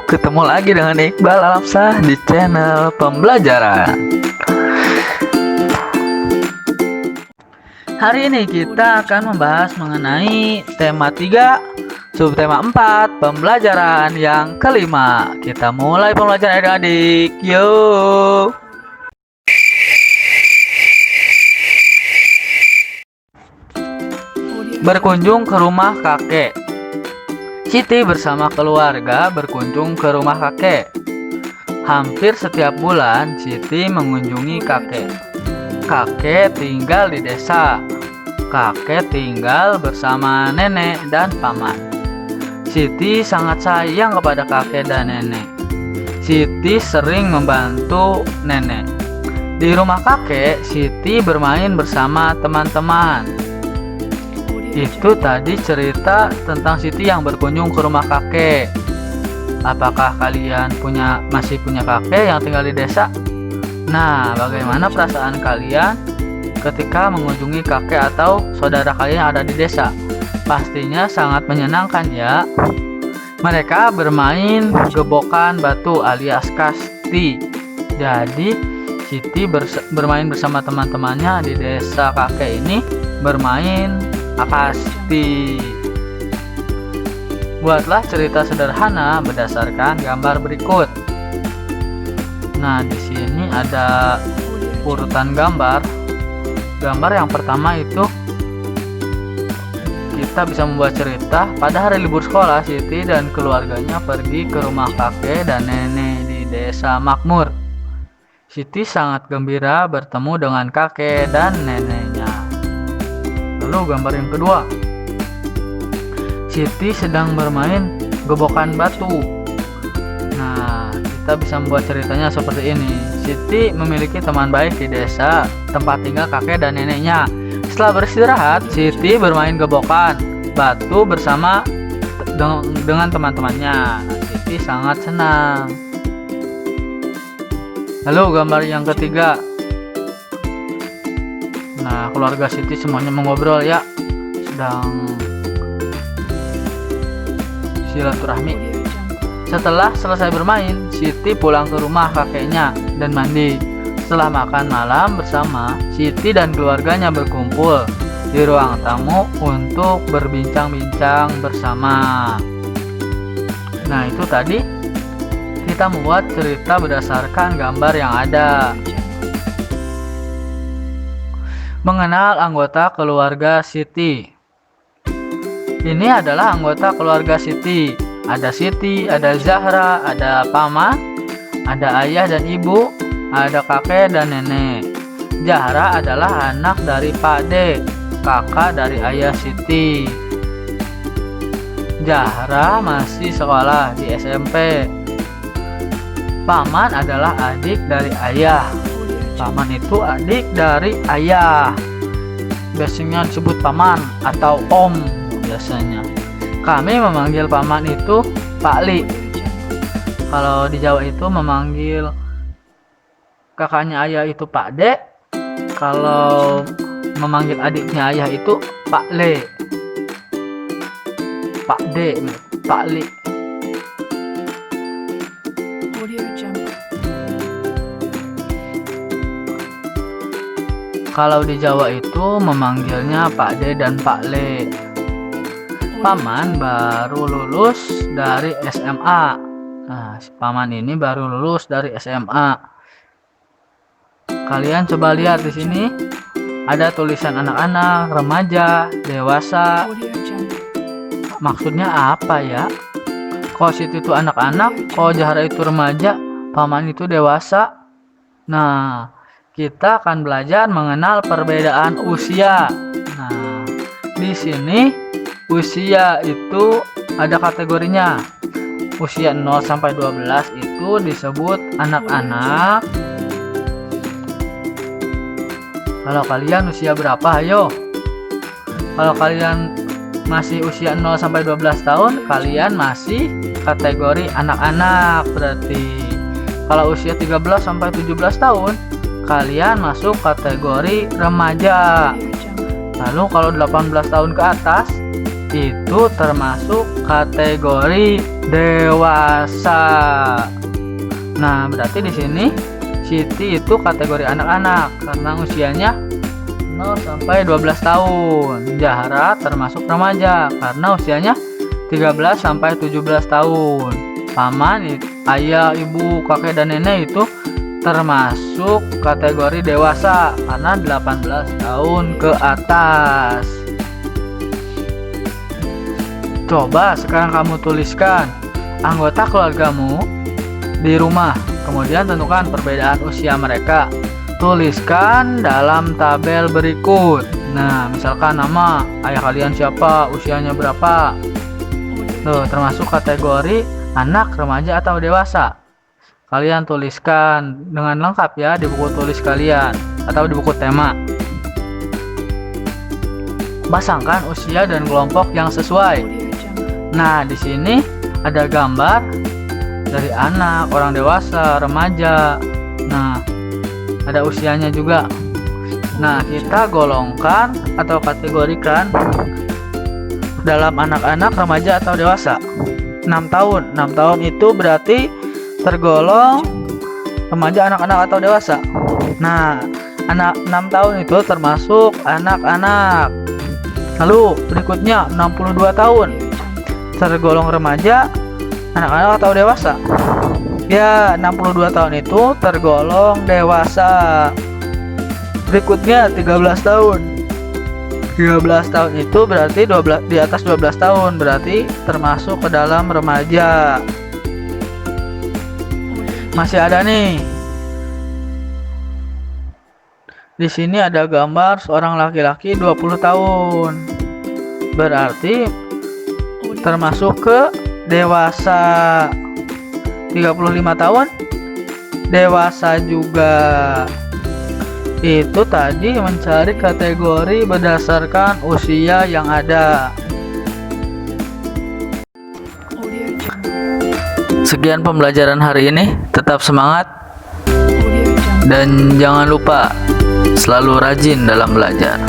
Ketemu lagi dengan Iqbal Alamsah di channel pembelajaran. Hari ini kita akan membahas mengenai tema 3, subtema 4, pembelajaran yang kelima. Kita mulai pembelajaran adik-adik. Yuk. Berkunjung ke rumah kakek. Siti bersama keluarga berkunjung ke rumah kakek. Hampir setiap bulan Siti mengunjungi kakek. Kakek tinggal di desa. Kakek tinggal bersama nenek dan paman. Siti sangat sayang kepada kakek dan nenek. Siti sering membantu nenek. Di rumah kakek, Siti bermain bersama teman-teman. Itu tadi cerita tentang Siti yang berkunjung ke rumah kakek. Apakah kalian masih punya kakek yang tinggal di desa? Nah, bagaimana perasaan kalian ketika mengunjungi kakek atau saudara kalian yang ada di desa? Pastinya sangat menyenangkan ya. Mereka bermain gebokan batu alias kasti. Jadi Siti bermain bersama teman-temannya di desa kakek ini bermain kasti. Buatlah cerita sederhana berdasarkan gambar berikut. Nah, di sini ada urutan gambar. Gambar yang pertama itu kita bisa membuat cerita. Pada hari libur sekolah, Siti dan keluarganya pergi ke rumah kakek dan nenek di desa makmur. Siti sangat gembira bertemu dengan kakek dan neneknya. Lalu gambar yang kedua, Siti sedang bermain gebokan batu. Nah, kita bisa membuat ceritanya seperti ini. Siti memiliki teman baik di desa tempat tinggal kakek dan neneknya. Setelah beristirahat, Siti bermain gebokan batu bersama dengan teman-temannya. Siti sangat senang. Lalu gambar yang ketiga. Nah, keluarga Siti semuanya mengobrol ya, sedang silaturahmi. Setelah selesai bermain, Siti pulang ke rumah kakeknya dan mandi. Setelah makan malam bersama, Siti dan keluarganya berkumpul di ruang tamu untuk berbincang-bincang bersama. Nah, itu tadi kita membuat cerita berdasarkan gambar yang ada. Mengenal anggota keluarga Siti. Ini adalah anggota keluarga Siti. Ada Siti, ada Zahra, ada paman, ada ayah dan ibu, ada kakek dan nenek. Zahra adalah anak dari Pak De, kakak dari ayah Siti. Zahra masih sekolah di SMP. Paman adalah adik dari ayah. Paman itu adik dari ayah. Biasanya disebut paman atau om biasanya. Kami memanggil paman itu Pak Li. Kalau di Jawa itu memanggil kakaknya ayah itu Pak De. Kalau memanggil adiknya ayah itu Pak Le. Pak De, Pak Li. Kalau di Jawa itu memanggilnya Pak De dan Pak Le. Paman baru lulus dari SMA. Nah, si paman ini baru lulus dari SMA. Kalian coba lihat di sini ada tulisan anak-anak, remaja, dewasa. Maksudnya apa ya? Kok Siti itu anak-anak, kok Zahra itu remaja, paman itu dewasa. Nah, kita akan belajar mengenal perbedaan usia. Nah, di sini usia itu ada kategorinya. Usia 0 sampai 12 itu disebut anak-anak. Kalau kalian usia berapa? Ayo. Kalau kalian masih usia 0 sampai 12 tahun, kalian masih kategori anak-anak berarti. Kalau usia 13 sampai 17 tahun, kalian masuk kategori remaja. Lalu kalau 18 tahun ke atas itu termasuk kategori dewasa. Nah, berarti di sini Siti itu kategori anak-anak karena usianya 0 sampai 12 tahun. Zahra termasuk remaja karena usianya 13 sampai 17 tahun. Paman, ayah, ibu, kakek dan nenek itu termasuk kategori dewasa karena 18 tahun ke atas. Coba sekarang kamu tuliskan anggota keluargamu di rumah, kemudian tentukan perbedaan usia mereka. Tuliskan dalam tabel berikut. Nah, misalkan nama ayah kalian siapa, usianya berapa. Tuh, termasuk kategori anak, remaja, atau dewasa. Kalian tuliskan dengan lengkap ya di buku tulis kalian atau di buku tema. Pasangkan usia dan kelompok yang sesuai. Nah, di sini ada gambar dari anak, orang dewasa, remaja. Nah, ada usianya juga. Nah, kita golongkan atau kategorikan dalam anak-anak, remaja, atau dewasa. 6 tahun. 6 tahun itu berarti tergolong remaja, anak-anak, atau dewasa. Nah, anak 6 tahun itu termasuk anak-anak. Lalu berikutnya 62 tahun. Tergolong remaja, anak-anak, atau dewasa? Ya, 62 tahun itu tergolong dewasa. Berikutnya 13 tahun. 13 tahun itu berarti di atas 12 tahun, berarti termasuk ke dalam remaja. Masih ada nih. Di sini ada gambar seorang laki-laki 20 tahun. Berarti termasuk ke dewasa. 35 tahun dewasa juga. Itu tadi mencari kategori berdasarkan usia yang ada. Sekian pembelajaran hari ini. Tetap semangat dan jangan lupa selalu rajin dalam belajar.